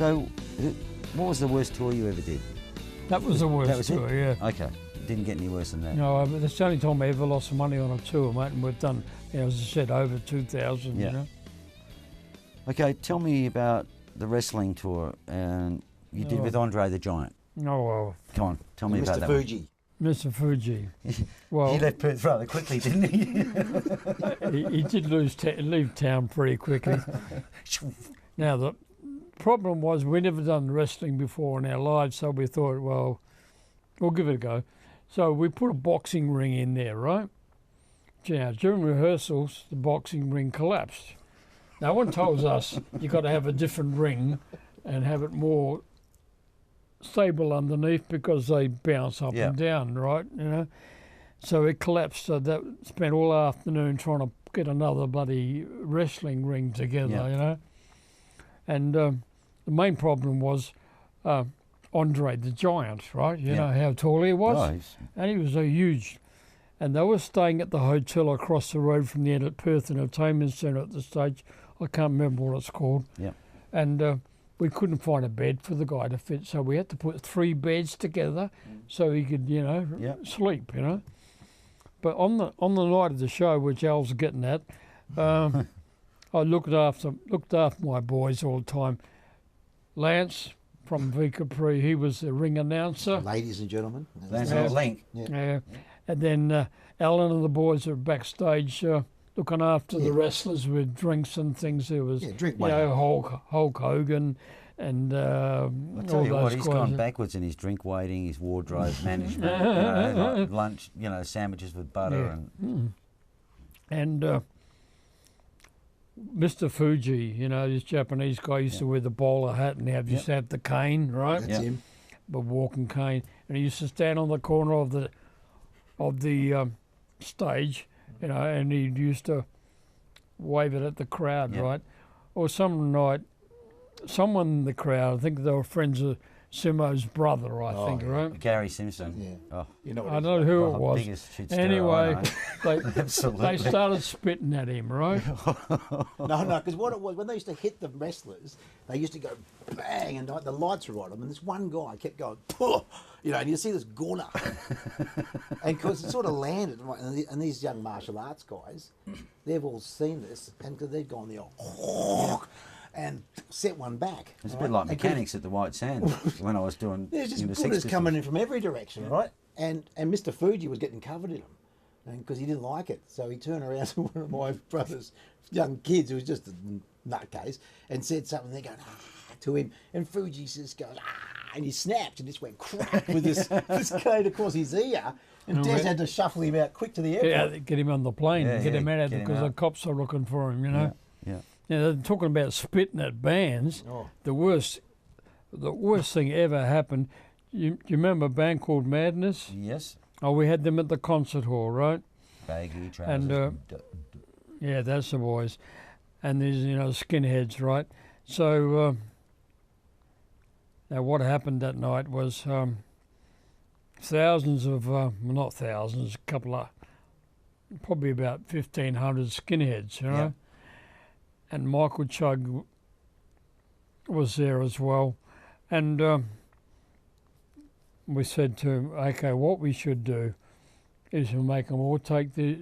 So, what was the worst tour you ever did? That was the worst That was tour, it? yeah. Okay. Didn't get any worse than that. No, but that's the only time I ever lost money on a tour, mate, and we've done, as I said, over 2,000, Yeah. you know. Okay, tell me about the wrestling tour you did with Andre the Giant. Oh, well. Come on, tell me about that Mr. Fuji. Mr. Fuji. Well, He left Perth rather quickly, didn't he? he did leave town pretty quickly. Now, the problem was we never done wrestling before in our lives, so we thought, well, we'll give it a go. So we put a boxing ring in there, right? Now, during rehearsals, the boxing ring collapsed. No one tells us you've got to have a different ring and have it more stable underneath because they bounce up and down, right? You know, so it collapsed. So that spent all afternoon trying to get another bloody wrestling ring together, you know. And the main problem was Andre the Giant, right? You know how tall he was, and he was a huge. And they were staying at the hotel across the road from the Perth Entertainment Centre at the stage. I can't remember what it's called. Yeah. And we couldn't find a bed for the guy to fit, so we had to put 3 beds together so he could, you know, sleep, you know. But on the night of the show, which Al's getting at, I looked after my boys all the time. Lance from Capri, he was the ring announcer. Ladies and gentlemen. Lance and Link. Yeah. And then Alan and the boys are backstage looking after the wrestlers with drinks and things. There was, drink you know, Hulk Hogan and I'll tell all you those what, he's guys. gone backwards in his drink waiting, his wardrobe management, you know, like lunch, you know, sandwiches with butter and Mr. Fuji, you know, this Japanese guy used to wear the bowler hat and used to have the cane, right? That's him. The walking cane, and he used to stand on the corner of the stage, you know, and he used to wave it at the crowd, right? Or some night, someone in the crowd, I think they were friends of Simo's brother, right? Gary Simpson. Yeah. Oh, You know I don't know who it was. biggest shit stirrer Anyway, I know. they started spitting at him, right? No, because what it was, when they used to hit the wrestlers, they used to go bang, and the lights were on them, and this one guy kept going, puh, you know, and you see this gunner. And because it sort of landed, and these young martial arts guys, they've all seen this, and because they've gone there, and set one back. It's a bit like mechanics at the White Sands when I was doing. There's just in the gunners 60s. coming in from every direction, right? And Mr. Fuji was getting covered in them because he didn't like it. So he turned around to one of my brother's young kids, who was just a nutcase, and said something. They're going to him, and Fuji just goes and he snapped and just went crack with this cane across his ear. And Des had to shuffle him out quick to the airport. Yeah, get him on the plane, get him out because the cops are looking for him, you know. Yeah. Now, they're talking about spitting at bands. The worst thing ever happened. You remember a band called Madness? Yes. Oh, we had them at the concert hall, right? Baggy trousers. And yeah, that's the boys. And there's, you know, skinheads, right? So now what happened that night was thousands of, not thousands, a couple of, probably about 1,500 skinheads, you know. Yeah. And Michael Chugg was there as well. And we said to him, okay, what we should do is we'll make them all take the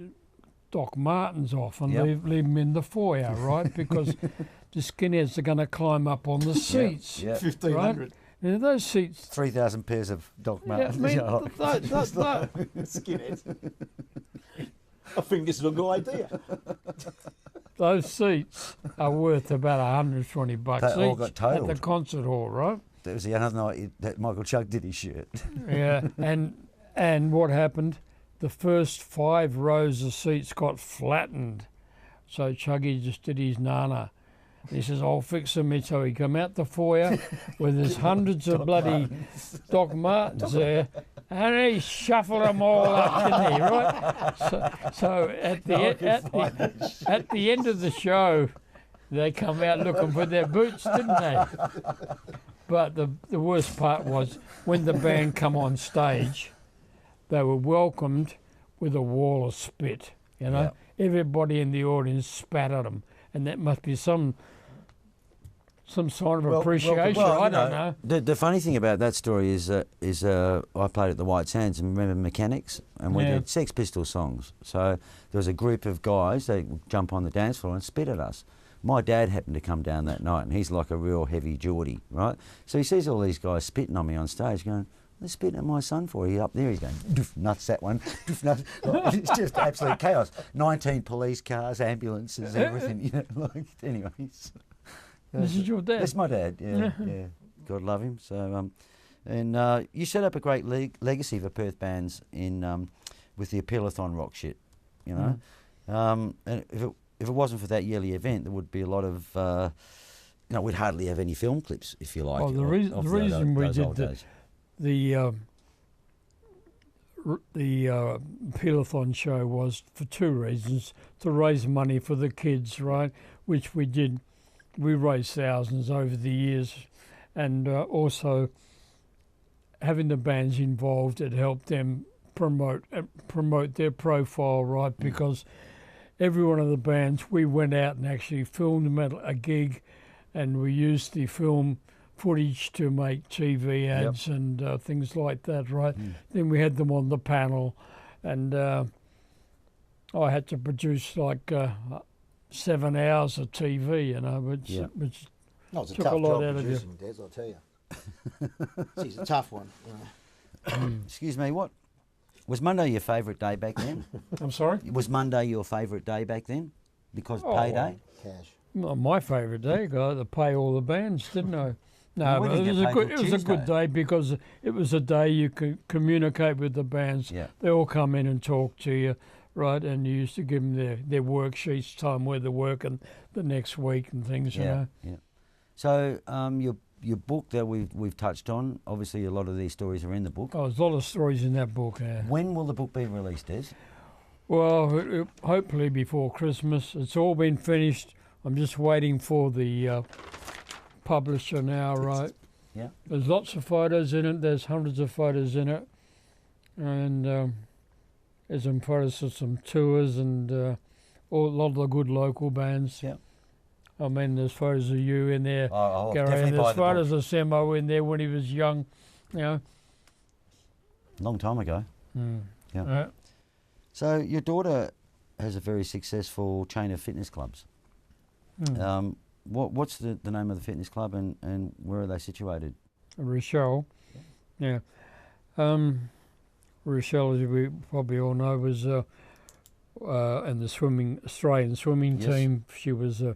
Doc Martens off and leave them in the foyer, right? Because the skinheads are going to climb up on the seats. 1,500. Right? Now, those seats... 3,000 pairs of Doc Martens. Skinheads. I think this is a good idea. Those seats are worth about $120 They all each got totaled. at the concert hall, right? That was the other night that Michael Chugg did his shirt. Yeah, and what happened? The first 5 rows of seats got flattened. So Chuggy just did his nana. He says, I'll fix them. So he come out the foyer with his hundreds of bloody Doc Martens there, and he shuffled them all up, didn't he, right? So at the end of the show, they come out looking for their boots, didn't they? But the worst part was when the band come on stage, they were welcomed with a wall of spit, you know. Everybody in the audience spat at them, and that must be some some sign of Well, appreciation. well, I you don't know, know. The funny thing about that story is I played at the White Sands and remember Mechanics, and we Yeah. did Sex Pistols songs. So there was a group of guys, they would jump on the dance floor and spit at us. My dad happened to come down that night, and he's like a real heavy Geordie, right? So he sees all these guys spitting on me on stage, going, "They're spitting at my son for you." Up there, he's going, "Doof, nuts that one, doof, nuts." It's just absolute chaos. 19 police cars, ambulances, everything. You know, like, anyways. This is your dad? That's my dad. Yeah, yeah. God love him. So, and you set up a great legacy for Perth bands in with the Appeal-a-thon rock shit. You know, and if it wasn't for that yearly event, there would be a lot of, you know, we'd hardly have any film clips, if you like. Well, the reason we did the Appeal-a-thon show was for two reasons: to raise money for the kids, right? Which we did. We raised thousands over the years, and also having the bands involved, it helped them promote their profile, right? Because every one of the bands, we went out and actually filmed them at a gig, and we used the film footage to make TV ads and things like that, right? Then we had them on the panel, and I had to produce like 7 hours of TV, you know, which No, it's a took tough a lot job out of you. producing, Des, I'll tell you. It's a tough one. You know. Excuse me, what? Was Monday your favourite day back then? I'm sorry? Was Monday your favourite day back then? Because Oh, payday? Cash. Well, my favourite day, I had to pay all the bands, didn't I? No, we but didn't it was get a paid good. till It was a good Tuesday. day because it was a day you could communicate with the bands. Yeah. They all come in and talk to you, right? And you used to give them their worksheets, time where they're working the next week and things. You know. Yeah. So your book that we've touched on, obviously a lot of these stories are in the book. Oh, there's a lot of stories in that book. When will the book be released, Des? Well, hopefully before Christmas. It's all been finished. I'm just waiting for the publisher now, right? Yeah. There's lots of photos in it. There's hundreds of photos in it. And there's some photos of some tours and a lot of the good local bands. Yeah. I mean, there's photos of you in there, I'll Gary, definitely and buy there's the book. photos of Semo in there when he was young, you know. Long time ago. Yeah. So your daughter has a very successful chain of fitness clubs. What's the name of the fitness club and where are they situated? Rochelle, yeah. Rochelle, as we probably all know, was in the Australian swimming Yes. team. She was a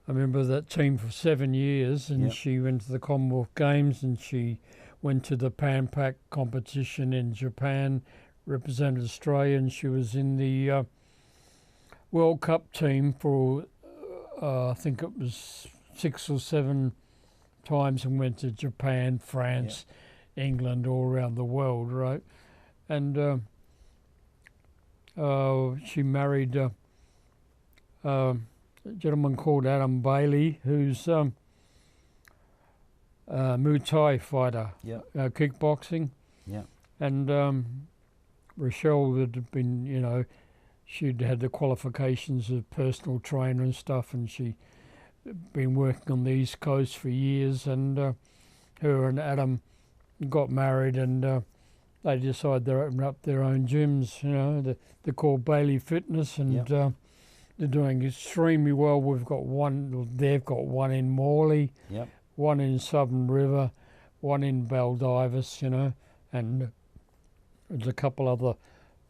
member of that team for 7 years, and she went to the Commonwealth Games, and she went to the Pan Pac competition in Japan, represented Australia, and she was in the World Cup team for I think it was 6 or 7 times, and went to Japan, France, England, all around the world, right? And she married a gentleman called Adam Bailey, who's Muay Thai fighter, kickboxing. Yeah. And Rochelle had been, you know, she'd had the qualifications as personal trainer and stuff, and she'd been working on the East Coast for years, and her and Adam got married, and they decided to open up their own gyms, you know, they're called Bailey Fitness, and they're doing extremely well. They've got one in Morley, one in Southern River, one in Baldivis, you know, and there's a couple other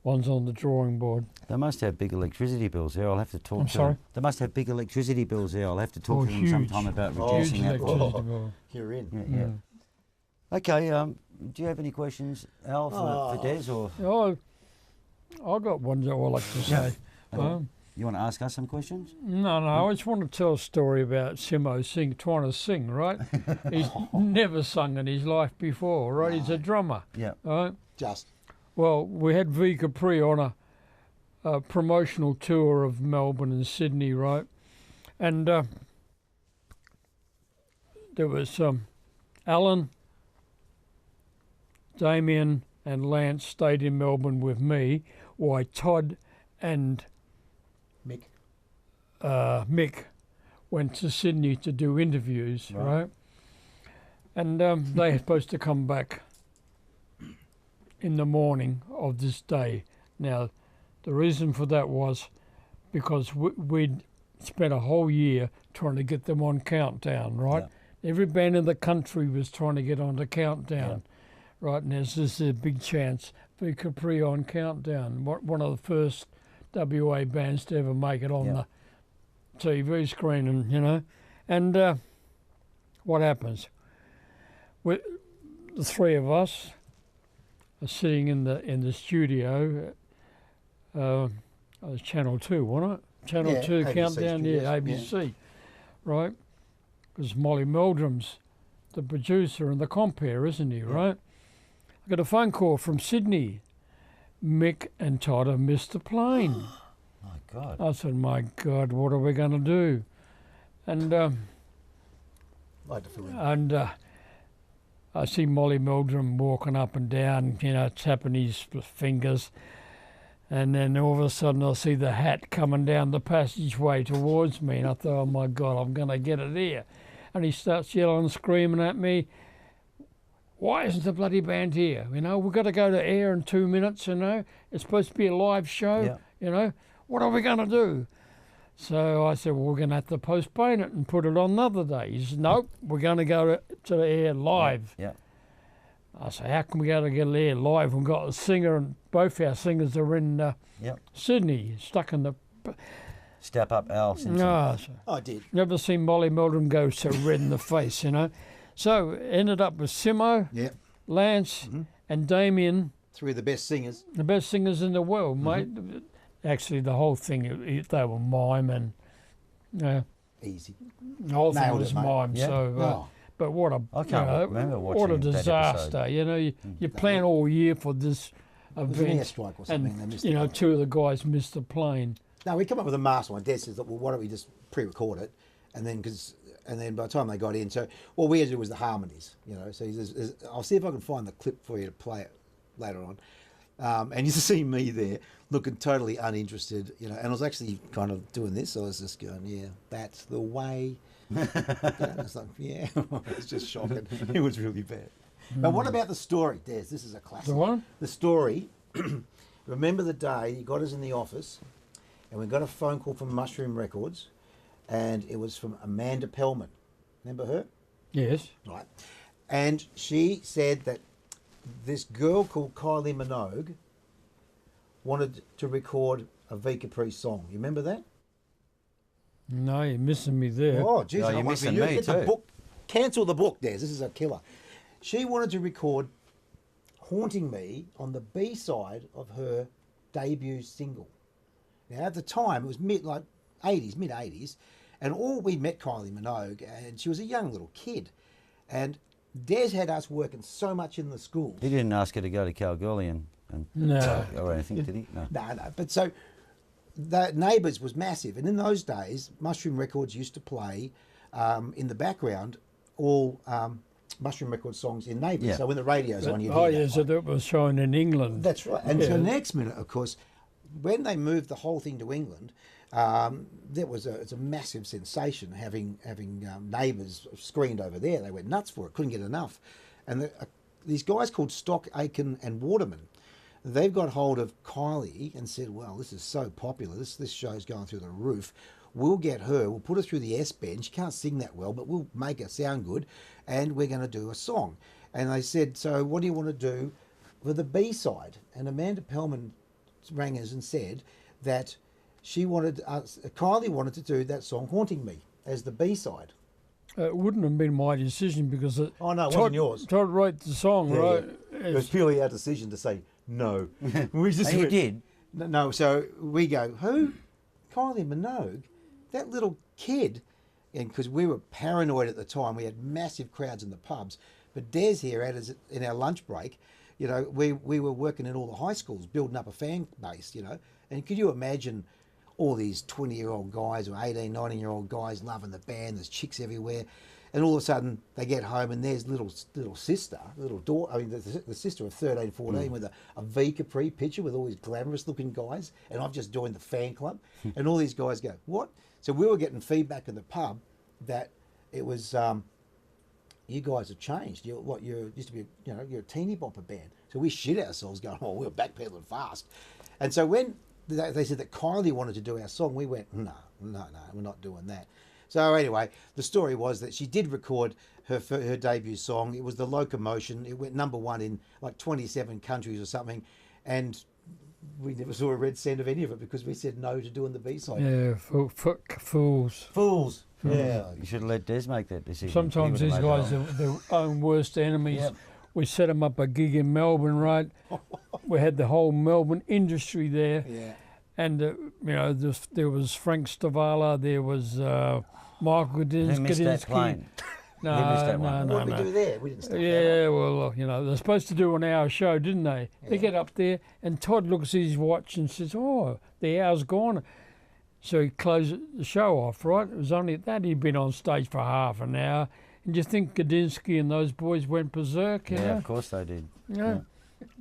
ones on the drawing board. They must have big electricity bills there. I'll have to talk to sorry? them. They must have big electricity bills there. I'll have to talk to them huge. sometime about reducing that. Electricity bill. You're in. Yeah. Okay, do you have any questions, Al, for Des? Or Oh, I've got one that I like to say. you want to ask us some questions? No, I just want to tell a story about Simo trying to sing, right? He's never sung in his life before, right? He's a drummer. Yeah. Right? Just. Well, we had V Capri on a promotional tour of Melbourne and Sydney, right? And there was Alan, Damien and Lance stayed in Melbourne with me, while Todd and Mick. Mick went to Sydney to do interviews, right? And they were supposed to come back in the morning of this day. Now, the reason for that was because we'd spent a whole year trying to get them on Countdown, right? Yeah. Every band in the country was trying to get onto Countdown, right? And this is a big chance for Capri on Countdown, one of the first WA bands to ever make it on the TV screen, and you know. And what happens? The three of us are sitting in the studio. It was Channel 2, wasn't it? Channel 2 ABC Countdown, Studios, ABC, right? Because Molly Meldrum's the producer and the compere, isn't he, right? I got a phone call from Sydney. Mick and Todd have missed the plane. My God. I said, my God, what are we going to do? And I see Molly Meldrum walking up and down, you know, tapping his fingers. And then all of a sudden I see the hat coming down the passageway towards me. And I thought, oh, my God, I'm going to get it here. And he starts yelling and screaming at me, why isn't the bloody band here? You know, we've got to go to air in 2 minutes, you know. It's supposed to be a live show, you know. What are we going to do? So I said, well, we're going to have to postpone it and put it on another day. He said, nope, we're going to go to the air live. Yeah. I said, how can we go to get the air live? We've got a singer, and both our singers are in Sydney, stuck in the... Step up, Al Simpson. No, I did. Never seen Molly Meldrum go so red in the face, you know. So ended up with Simo, Lance, and Damien. Three of the best singers. The best singers in the world, mate. Actually, the whole thing, they were mime and... Easy. The whole thing Nailed was it, mate. mime, so... But what a I can't remember watching what a that disaster! episode. You know, you plan all year for this It was an event, airstrike or something. They and missed you know, it. two of the guys missed the plane. No, we come up with a mastermind. Dad says, well, why don't we just pre-record it, and then by the time they got in, so what we had to do was the harmonies, you know. So he says, I'll see if I can find the clip for you to play it later on. And you see me there looking totally uninterested, you know, and I was actually kind of doing this. I was just going, yeah, that's the way. It's like, yeah, it's just shocking. It was really bad. But what about the story, Des? This is a classic. The what? The story. Remember the day you got us in the office, and we got a phone call from Mushroom Records, and it was from Amanda Pellman. Remember her? Yes. Right. And she said that this girl called Kylie Minogue wanted to record a V Capri song. You remember that? No, you're missing me there. Oh, geez, No, I you're want for missing you. me Get the too. book. Cancel the book, Des. This is a killer. She wanted to record Haunting Me on the B-side of her debut single. Now, at the time, it was mid-80s, and we met Kylie Minogue, and she was a young little kid. And Des had us working so much in the schools. He didn't ask her to go to Kalgoorlie and No. or anything, did he? No. No. But so, the Neighbours was massive. And in those days, Mushroom Records used to play in the background all Mushroom Records songs in Neighbours. Yeah. So when the radio's on, you'd Oh, hear that yes, so one. that was shown in England. That's right. And so next minute, of course, when they moved the whole thing to England, it's a massive sensation having Neighbours screened over there. They went nuts for it, couldn't get enough. And these guys called Stock, Aitken and Waterman, they've got hold of Kylie and said, well, this is so popular, this show's going through the roof. We'll get her, we'll put her through the S-Bend. She can't sing that well, but we'll make her sound good, and we're going to do a song. And they said, so what do you want to do for the B-side? And Amanda Pellman rang us and said that Kylie wanted to do that song, Haunting Me, as the B-side. It wouldn't have been my decision because Oh, no, it wasn't yours. Todd wrote the song, Yeah, right? yeah. It was purely our decision to say no. We just And you went, did. No, so we go, who? Kylie Minogue? That little kid. And because we were paranoid at the time, we had massive crowds in the pubs. But Des here, in our lunch break, you know, we were working in all the high schools, building up a fan base, you know. And could you imagine all these 20-year-old guys or 18, 19-year-old guys loving the band? There's chicks everywhere. And all of a sudden they get home and there's little sister, little daughter, I mean the sister of 13, 14 with a V Capri picture with all these glamorous looking guys, and I've just joined the fan club. And all these guys go, what? So we were getting feedback in the pub that it was, you guys have changed. You're used to be, you're a teeny bopper band. So we shit ourselves going, oh, we were backpedaling fast. And so when they said that Kylie wanted to do our song, we went, no, we're not doing that. So anyway, the story was that she did record her debut song. It was The Locomotion. It went #1 in like 27 countries or something. And we never saw a red cent of any of it because we said no to doing the B-side. Yeah, fools. Fools. Yeah. You should have let Des make that decision. Sometimes these guys are their own worst enemies. Yep. We set them up a gig in Melbourne, right? We had the whole Melbourne industry there. Yeah. And, there was Frank Stavala, there was Michael Gudinski. Who missed that plane? No, Who missed that one? What did we do there? We didn't stop Yeah, well, they're supposed to do an hour show, didn't they? Yeah. They get up there, and Todd looks at his watch and says, oh, the hour's gone. So he closed the show off, right? It was only that he'd been on stage for half an hour. And you think Gudinski and those boys went berserk, you know? Of course they did. Yeah.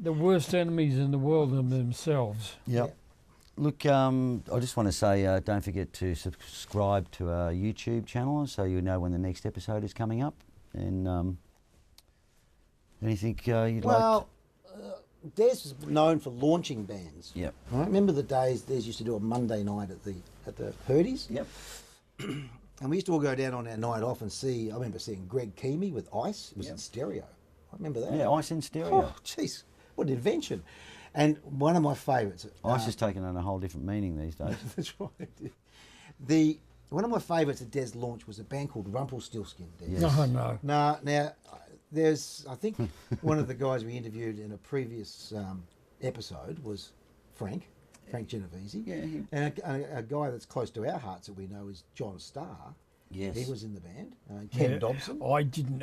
The worst enemies in the world are themselves. Yep. Look, I just want to say, don't forget to subscribe to our YouTube channel so you know when the next episode is coming up. And anything you'd like? Well, Des is known for launching bands. Yep. Right? Remember the days Des used to do a Monday night at the Purdy's? Yep. And we used to all go down on our night off and see. I remember seeing Greg Keamy with Ice. It was in stereo. I remember that. Yeah, Ice in stereo. Oh, jeez, what an invention! And one of my favourites. Ice has taken on a whole different meaning these days. That's right. One of my favourites that Des launched was a band called Rumpelstiltskin. Des. Yes. No. Now, there's, I think, one of the guys we interviewed in a previous episode was Frank Genovese. Yeah. And a guy that's close to our hearts that we know is John Starr. Yes. He was in the band. Ken Dobson. I didn't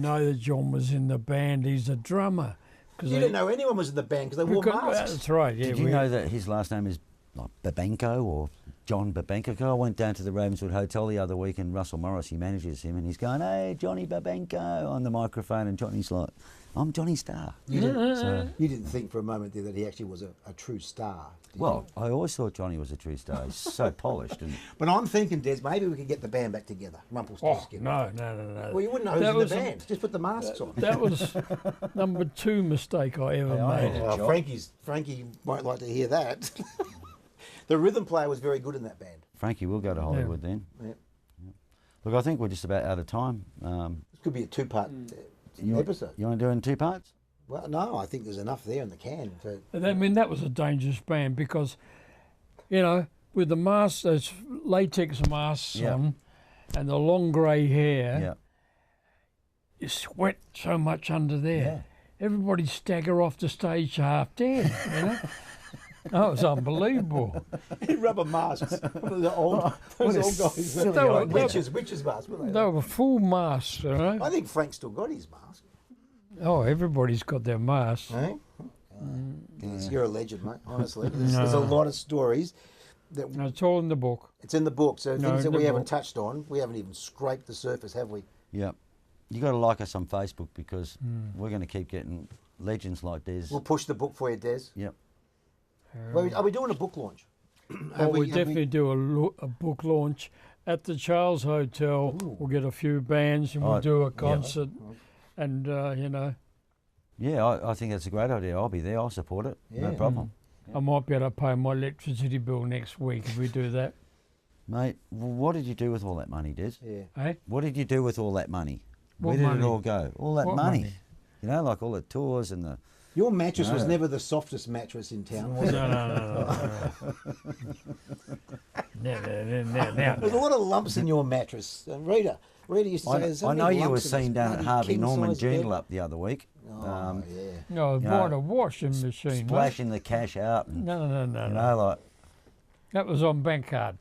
know that John was in the band. He's a drummer. You didn't know anyone was in the band because they wore masks. That's right. Yeah. Did you know that his last name is like Babenko or John Babenko? I went down to the Ravenswood Hotel the other week and Russell Morris, he manages him, and he's going, hey, Johnny Babenko on the microphone, and Johnny's like, I'm Johnny Starr. You didn't think for a moment there that he actually was a true star. Well, I always thought Johnny was a true star. He's so polished. And But I'm thinking, Des, maybe we could get the band back together. Rumpelstiltskin. No. Well, you wouldn't know who's in the band. Just put the masks on. That was #2 mistake I ever made. Well, Frankie won't like to hear that. The rhythm player was very good in that band. Frankie will go to Hollywood then. Yep. Look, I think we're just about out of time. This could be a two-part episode. You want to do it in 2 parts? Well, no, I think there's enough there in the can. That was a dangerous band because, with the masks, those latex masks on, and the long grey hair, you sweat so much under there. Yeah. Everybody stagger off the stage half dead, That was unbelievable. Rubber masks. Those old guys. Witches masks, weren't they? They were full masks, I think Frank still got his mask. Oh, everybody's got their masks. Eh? You're a legend, mate, honestly. There's a lot of stories. It's all in the book. It's in the book, so things that we haven't book. touched on, we haven't even scraped the surface, have we? Yeah. You got to like us on Facebook because we're going to keep getting legends like Des. We'll push the book for you, Des. Yep. Are we doing a book launch? We definitely do a book launch at the Charles Hotel. Ooh. We'll get a few bands and we'll do a concert. And, Yeah, I think that's a great idea. I'll be there. I'll support it. No problem. I might be able to pay my electricity bill next week if we do that. Mate, what did you do with all that money, Des? Yeah. Eh? What did you do with all that money? What Where did money? it all go? All that What money. money? Like all the tours and the... Your mattress was No. never the softest mattress in town, was it? No. There's a lot of lumps in your mattress. Rita used to say there's so I many know you were lumps in seen this down at bloody Harvey Norman king-size bed. Journal up the other week. Oh, yeah. No, I bought a washing machine. Splashing the cash out. And, No. like... That was on bank card.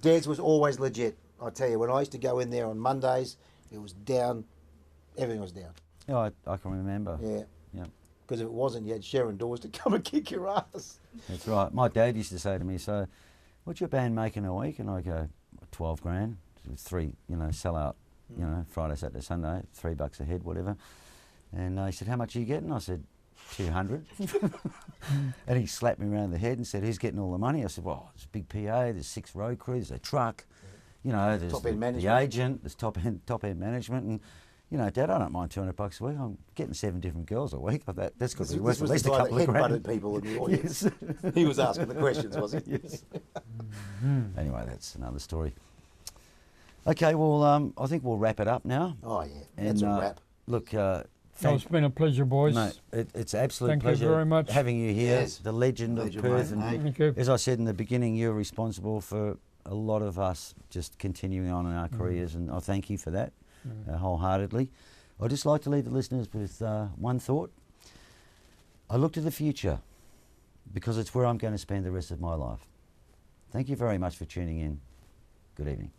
Des was always legit. I tell you, when I used to go in there on Mondays, it was down. Everything was down. Yeah, I can remember. Yeah. Yeah. Because if it wasn't, you had Sharon Dawes to come and kick your ass. That's right. My dad used to say to me, so what's your band making a week? And I go, 12 grand. 3, sell out, Friday, Saturday, Sunday, $3 a head, whatever. And he said, how much are you getting? I said, 200. And he slapped me around the head and said, who's getting all the money? I said, well, there's a big PA, there's 6 road crews, there's a truck, there's the agent, there's top end management, and Dad, I don't mind $200 a week. I'm getting 7 different girls a week. That's got to be worth at least a couple of grand. People in the audience. Yes. He was asking the questions, was he? Yes. Anyway, that's another story. Okay, well, I think we'll wrap it up now. Oh yeah, that's a wrap. Look, it's been a pleasure, boys. No, it's an absolute pleasure. Thank you very much having you here. Yes. The legend of Perth. And thank you. as I said in the beginning, you're responsible for a lot of us just continuing on in our careers, and I thank you for that wholeheartedly. I'd just like to leave the listeners with one thought. I look to the future because it's where I'm going to spend the rest of my life. Thank you very much for tuning in. Good evening.